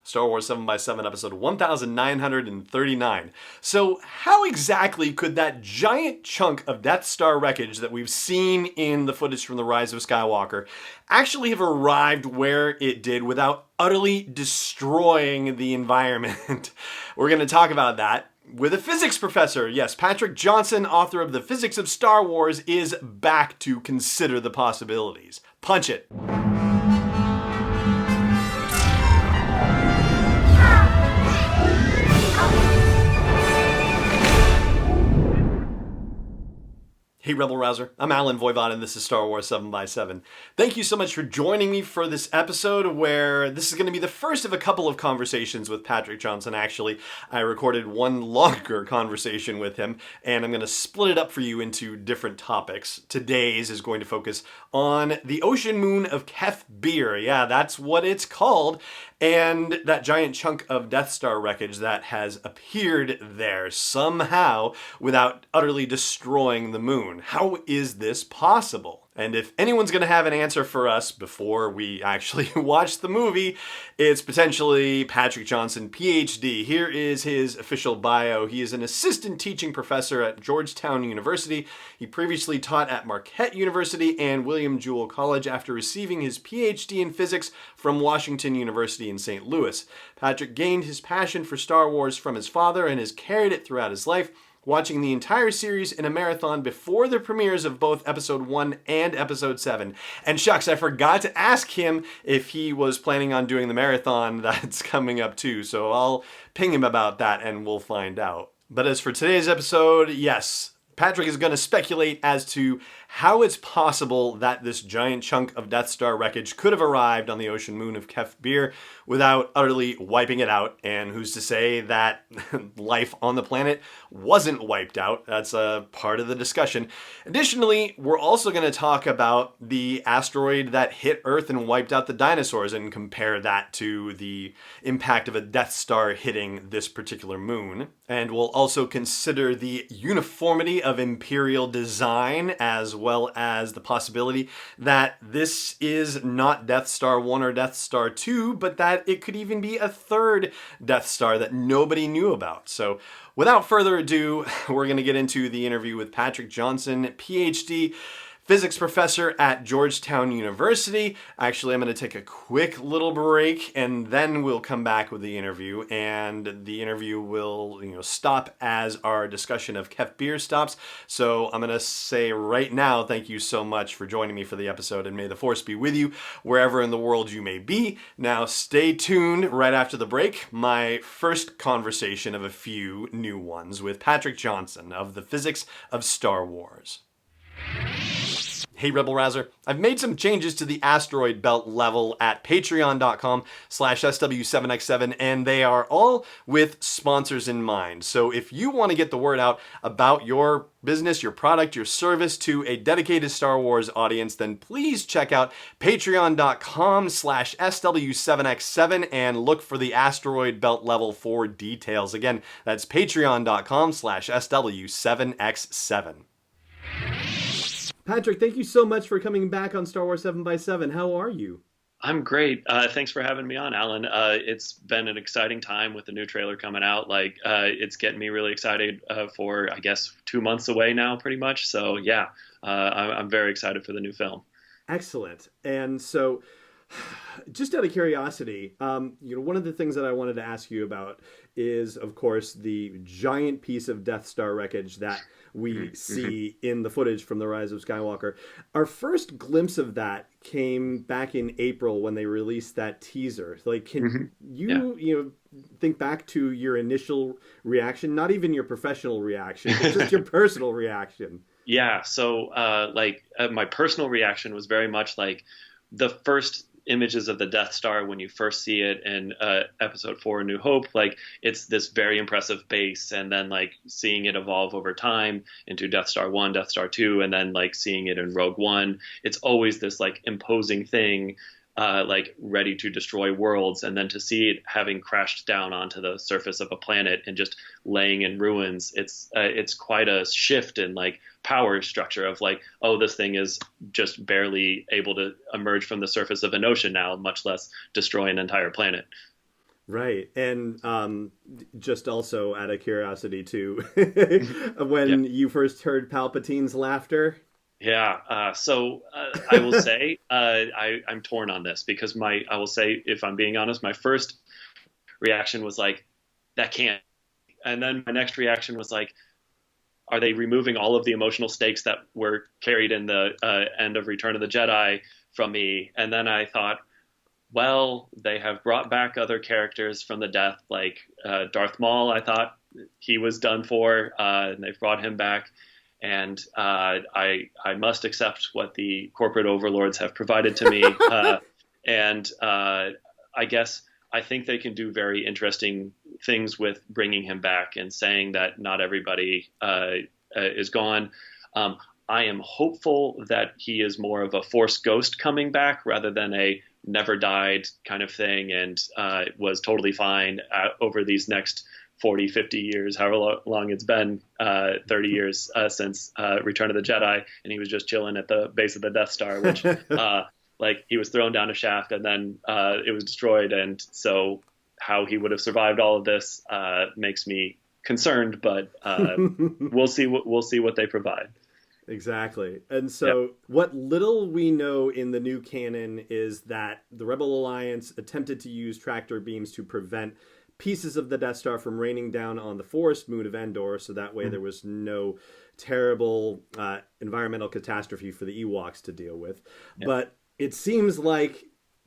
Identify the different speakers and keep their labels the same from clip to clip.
Speaker 1: Star Wars 7 by 7 episode 1939. So how exactly could that giant chunk of Death Star wreckage that we've seen in the footage from the Rise of Skywalker actually have arrived where it did without utterly destroying the environment? We're going to talk about that with a physics professor. Yes, Patrick Johnson, author of The Physics of Star Wars, is back to consider the possibilities. Punch it. Hey Rebel Rouser, I'm Alan Voivod and this is Star Wars 7 by 7. Thank you so much for joining me for this episode where this is going to be the first of a couple of conversations with Patrick Johnson. Actually, I recorded one longer conversation with him and I'm going to split it up for you into different topics. Today's is going to focus on the ocean moon of Kef Bir. Yeah, that's what it's called. And that giant chunk of Death Star wreckage that has appeared there somehow without utterly destroying the moon. How is this possible? And if anyone's going to have an answer for us before we actually watch the movie, it's potentially Patrick Johnson, PhD. Here is his official bio. He is an assistant teaching professor at Georgetown University. He previously taught at Marquette University and William Jewell College after receiving his PhD in physics from Washington University in St. Louis. Patrick gained his passion for Star Wars from his father and has carried it throughout his life, watching the entire series in a marathon before the premieres of both Episode 1 and Episode 7. And shucks, I forgot to ask him if he was planning on doing the marathon that's coming up too, so I'll ping him about that and we'll find out. But as for today's episode, yes, Patrick is going to speculate as to how it's possible that this giant chunk of Death Star wreckage could have arrived on the ocean moon of Kef Bir without utterly wiping it out. And who's to say that life on the planet wasn't wiped out? That's a part of the discussion. Additionally, we're also going to talk about the asteroid that hit Earth and wiped out the dinosaurs and compare that to the impact of a Death Star hitting this particular moon. And we'll also consider the uniformity of Imperial design as well as the possibility that this is not Death Star 1 or Death Star 2, but that it could even be a third Death Star that nobody knew about. So without further ado, we're going to get into the interview with Patrick Johnson, PhD, physics professor at Georgetown University. Actually, I'm going to take a quick little break and then we'll come back with the interview. And the interview will, stop as our discussion of Kef Bir stops. So I'm going to say right now, thank you so much for joining me for the episode and may the Force be with you wherever in the world you may be. Now stay tuned right after the break. My first conversation of a few new ones with Patrick Johnson of The Physics of Star Wars. Hey Rebel Rouser, I've made some changes to the asteroid belt level at patreon.com/SW7X7 and they are all with sponsors in mind. So if you want to get the word out about your business, your product, your service to a dedicated Star Wars audience, then please check out patreon.com/SW7X7 and look for the asteroid belt level for details. Again, that's patreon.com/SW7X7. Patrick, thank you so much for coming back on Star Wars 7 by 7. How are you?
Speaker 2: I'm great. Thanks for having me on, Alan. It's been an exciting time with the new trailer coming out. It's getting me really excited for, I guess, 2 months away now, pretty much. So, yeah, I'm very excited for the new film.
Speaker 1: Excellent. And so, just out of curiosity, one of the things that I wanted to ask you about is, of course, the giant piece of Death Star wreckage that we see in the footage from the Rise of Skywalker. Our first glimpse of that came back in April when they released that teaser. Can you think back to your initial reaction, not even your professional reaction, but just your personal reaction?
Speaker 2: Yeah. So, my personal reaction was very much like the first images of the Death Star when you first see it in Episode 4, A New Hope. It's this very impressive base, and then seeing it evolve over time into Death Star 1, Death Star 2, and then seeing it in Rogue One. It's always this imposing thing ready to destroy worlds, and then to see it having crashed down onto the surface of a planet and just laying in ruins, it's quite a shift in power structure of this thing is just barely able to emerge from the surface of an ocean now, much less destroy an entire planet.
Speaker 1: Right. And just also out of curiosity too,
Speaker 2: Yeah.
Speaker 1: when you first heard Palpatine's laughter.
Speaker 2: Yeah. I will say I'm torn on this because I will say, if I'm being honest, my first reaction was like, that can't. And then my next reaction was like, are they removing all of the emotional stakes that were carried in the end of Return of the Jedi from me? And then I thought, well, they have brought back other characters from the death, like Darth Maul. I thought he was done for, and they've brought him back. And I must accept what the corporate overlords have provided to me. And I guess I think they can do very interesting things with bringing him back and saying that not everybody is gone. I am hopeful that he is more of a Force ghost coming back rather than a never died kind of thing, and was totally fine over these next 40, 50 years, however long it's been, 30 years since Return of the Jedi, and he was just chilling at the base of the Death Star, which like he was thrown down a shaft and then it was destroyed, and so how he would have survived all of this makes me concerned, but we'll see what they provide.
Speaker 1: Exactly. And so, what little we know in the new canon is that the Rebel Alliance attempted to use tractor beams to prevent pieces of the Death Star from raining down on the forest moon of Endor, so that way there was no terrible environmental catastrophe for the Ewoks to deal with. But it seems like,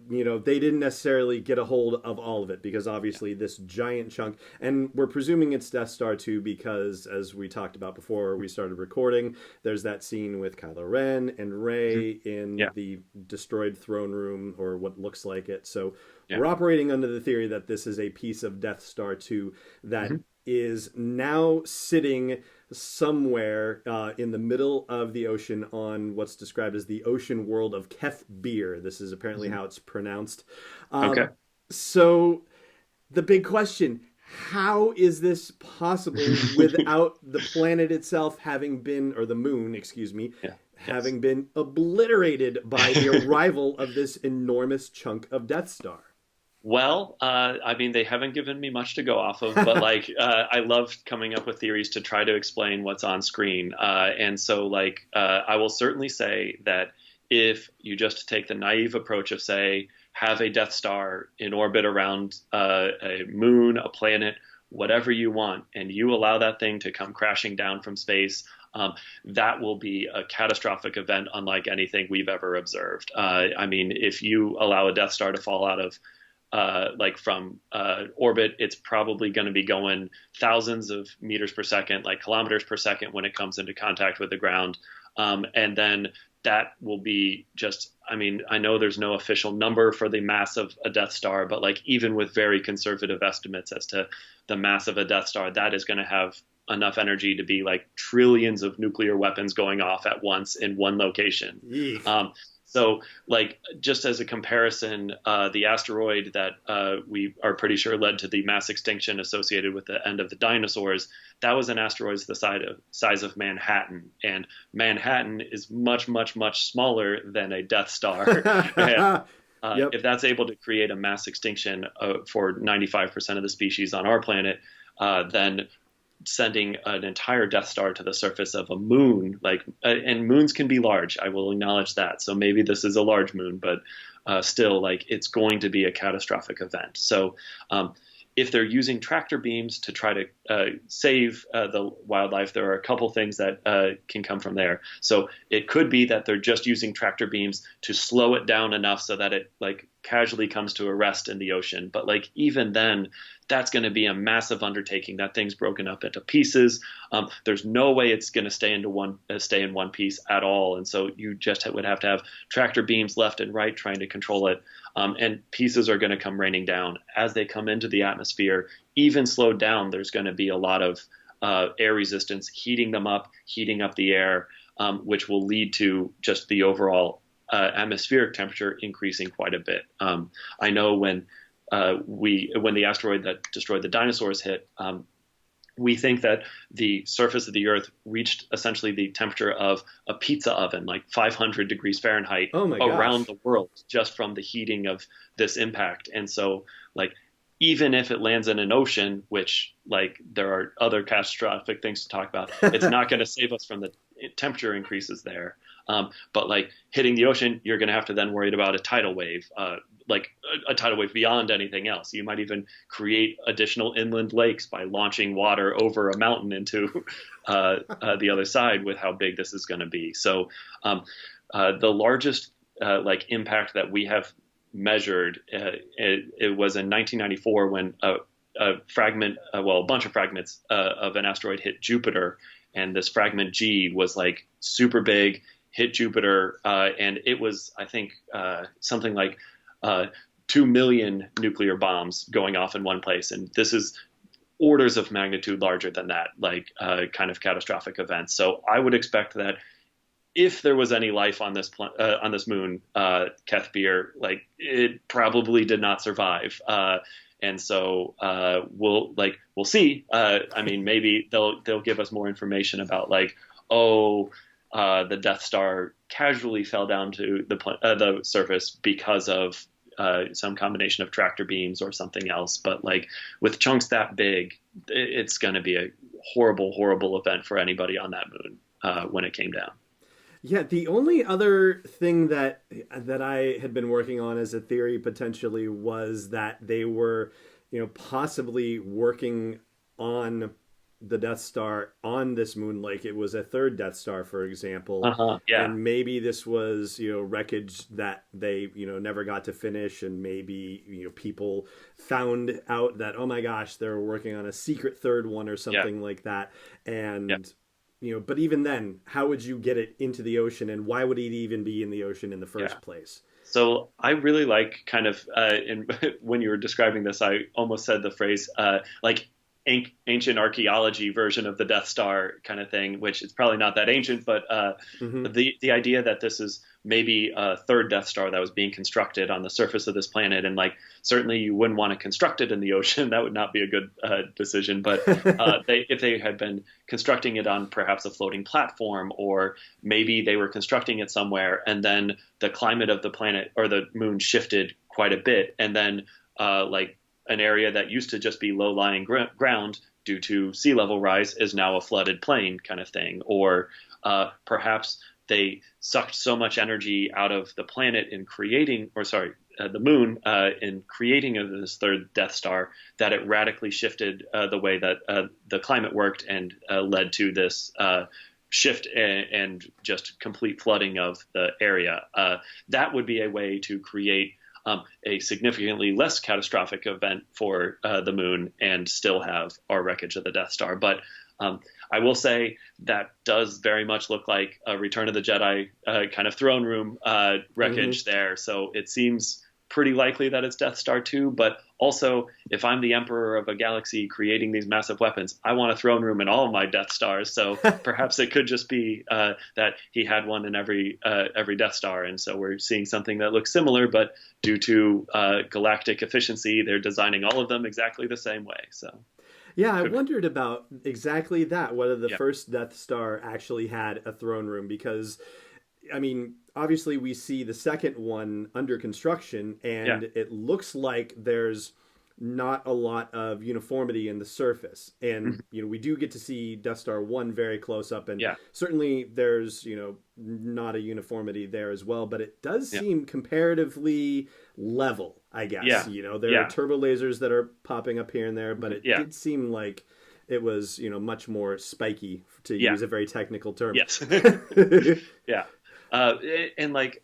Speaker 1: you know, they didn't necessarily get a hold of all of it, because obviously this giant chunk, and we're presuming it's Death Star 2 because, as we talked about before we started recording, there's that scene with Kylo Ren and Rey in the destroyed throne room, or what looks like it. So we're operating under the theory that this is a piece of Death Star 2 that is now sitting somewhere in the middle of the ocean on what's described as the ocean world of Kef Bir. This is apparently how it's pronounced.
Speaker 2: Okay.
Speaker 1: So the big question, how is this possible without the planet itself having been, or the moon, excuse me, having been obliterated by the arrival of this enormous chunk of Death Star?
Speaker 2: Well, I mean, they haven't given me much to go off of, but like, I love coming up with theories to try to explain what's on screen. And so, like, I will certainly say that if you just take the naive approach of, say, have a Death Star in orbit around a moon, a planet, whatever you want, and you allow that thing to come crashing down from space, that will be a catastrophic event unlike anything we've ever observed. I mean, if you allow a Death Star to fall out of from orbit, it's probably going to be going thousands of meters per second, like kilometers per second, when it comes into contact with the ground. And then that will be just, I mean, I know there's no official number for the mass of a Death Star, but like even with very conservative estimates as to the mass of a Death Star, that is going to have enough energy to be like trillions of nuclear weapons going off at once in one location. So, like, just as a comparison, the asteroid that we are pretty sure led to the mass extinction associated with the end of the dinosaurs, that was an asteroid the size of Manhattan. And Manhattan is much, much, much smaller than a Death Star. And, if that's able to create a mass extinction for 95% of the species on our planet, then sending an entire Death Star to the surface of a moon, and moons can be large, I will acknowledge that. So maybe this is a large moon, but still, like, it's going to be a catastrophic event. So if they're using tractor beams to try to save the wildlife, there are a couple things that can come from there. So it could be that they're just using tractor beams to slow it down enough so that it like casually comes to a rest in the ocean. But like even then, that's going to be a massive undertaking. That thing's broken up into pieces. There's no way it's going to stay in one piece at all. And so you just would have to have tractor beams left and right trying to control it. And pieces are going to come raining down as they come into the atmosphere. Even slowed down, there's going to be a lot of air resistance, heating up the air, which will lead to just the overall atmospheric temperature increasing quite a bit. I know when the asteroid that destroyed the dinosaurs hit, we think that the surface of the Earth reached essentially the temperature of a pizza oven, like 500 degrees Fahrenheit,
Speaker 1: around
Speaker 2: the world, just from the heating of this impact. And so, like, even if it lands in an ocean, which like there are other catastrophic things to talk about, it's not going to save us from the temperature increases there. But like hitting the ocean, you're going to have to then worry about a tidal wave, like a tidal wave beyond anything else. You might even create additional inland lakes by launching water over a mountain into the other side with how big this is going to be. So the largest like impact that we have measured, it was in 1994 when a fragment, well, a bunch of fragments of an asteroid hit Jupiter, and this fragment G was like super big, hit Jupiter, and it was, I think, something like 2 million nuclear bombs going off in one place, and this is orders of magnitude larger than that, like kind of catastrophic events. So I would expect that if there was any life on this moon, Kethbir, like it probably did not survive. And so we'll see. I mean, maybe they'll give us more information about like, the Death Star casually fell down to the surface because of some combination of tractor beams or something else. But like with chunks that big, it's going to be a horrible, horrible event for anybody on that moon when it came down.
Speaker 1: Yeah, the only other thing that I had been working on as a theory potentially was that they were, possibly working on the Death Star on this moon, like it was a third Death Star, for example.
Speaker 2: Yeah.
Speaker 1: And maybe this was, wreckage that they, never got to finish, and maybe, people found out that, oh my gosh, they're working on a secret third one or something like that. And but even then, how would you get it into the ocean, and why would it even be in the ocean in the first place?
Speaker 2: So I really like kind of, when you were describing this, I almost said the phrase like ancient archaeology version of the Death Star kind of thing, which is probably not that ancient, but the idea that this is maybe a third Death Star that was being constructed on the surface of this planet, and like certainly you wouldn't want to construct it in the ocean. That would not be a good decision. But if they had been constructing it on perhaps a floating platform, or maybe they were constructing it somewhere, and then the climate of the planet or the moon shifted quite a bit, and then like an area that used to just be low-lying ground due to sea level rise is now a flooded plain kind of thing. Or perhaps they sucked so much energy out of the planet in creating, the moon in creating this third Death Star, that it radically shifted the way that the climate worked, and led to this shift and just complete flooding of the area. That would be a way to create a significantly less catastrophic event for the moon and still have our wreckage of the Death Star. But I will say that does very much look like a Return of the Jedi kind of throne room wreckage there. So it seems pretty likely that it's Death Star 2. But also, if I'm the emperor of a galaxy creating these massive weapons, I want a throne room in all of my Death Stars. So perhaps it could just be that he had one in every Death Star. And so we're seeing something that looks similar, but due to galactic efficiency, they're designing all of them exactly the same way. So.
Speaker 1: Yeah, I wondered about exactly that, whether the first Death Star actually had a throne room, because, I mean, obviously we see the second one under construction, and it looks like there's not a lot of uniformity in the surface. And, we do get to see Death Star 1 very close up, and certainly there's, not a uniformity there as well, but it does seem comparatively level, I guess. There are turbo lasers that are popping up here and there, but it did seem like it was, much more spiky, to use a very technical term.
Speaker 2: Yes. And like,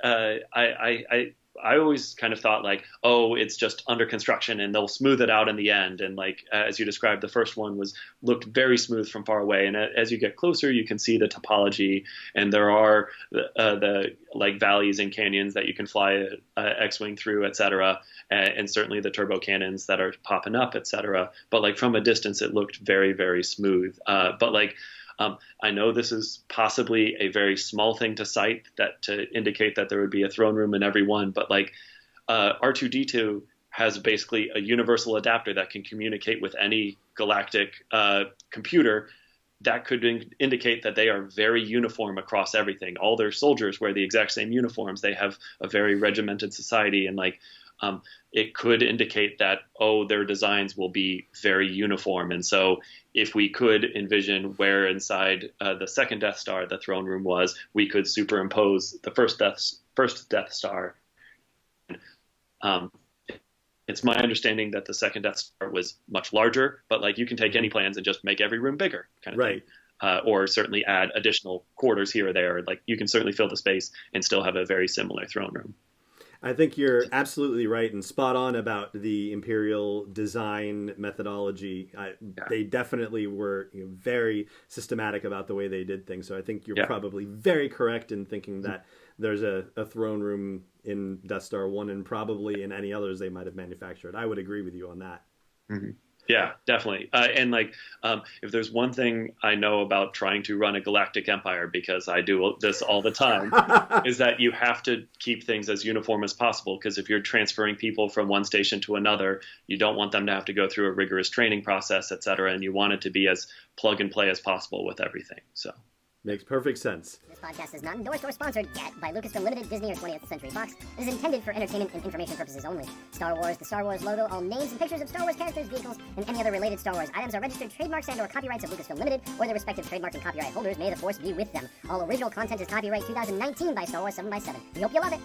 Speaker 2: I always kind of thought like, it's just under construction and they'll smooth it out in the end. And like, as you described, the first one looked very smooth from far away. And as you get closer, you can see the topology, and there are the like valleys and canyons that you can fly X-Wing through, et cetera. And certainly the turbo cannons that are popping up, et cetera. But like from a distance, it looked very, very smooth. But like, I know this is possibly a very small thing to cite to indicate that there would be a throne room in every one, but like R2-D2 has basically a universal adapter that can communicate with any galactic computer. That could indicate that they are very uniform across everything. All their soldiers wear the exact same uniforms. They have a very regimented society, and like it could indicate that, their designs will be very uniform. And so if we could envision where inside the second Death Star the throne room was, we could superimpose the first Death Star. It's my understanding that the second Death Star was much larger, but like you can take any plans and just make every room bigger, kind of thing. Or certainly add additional quarters here or there. Like you can certainly fill the space and still have a very similar throne room.
Speaker 1: I think you're absolutely right and spot on about the Imperial design methodology. They definitely were very systematic about the way they did things. So I think you're probably very correct in thinking that there's a throne room in Death Star 1 and probably in any others they might have manufactured. I would agree with you on that.
Speaker 2: Mm-hmm. Yeah, definitely. And if there's one thing I know about trying to run a galactic empire, because I do this all the time, is that you have to keep things as uniform as possible. Because if you're transferring people from one station to another, you don't want them to have to go through a rigorous training process, et cetera. And you want it to be as plug and play as possible with everything. So.
Speaker 1: Makes perfect sense.
Speaker 3: This podcast is not endorsed or sponsored yet by Lucasfilm Limited, Disney, or 20th Century Fox. It is intended for entertainment and information purposes only. Star Wars, the Star Wars logo, all names and pictures of Star Wars characters, vehicles, and any other related Star Wars items are registered trademarks and/or copyrights of Lucasfilm Limited or their respective trademark and copyright holders. May the Force be with them. All original content is copyright 2019 by Star Wars 7x7. We hope you love it.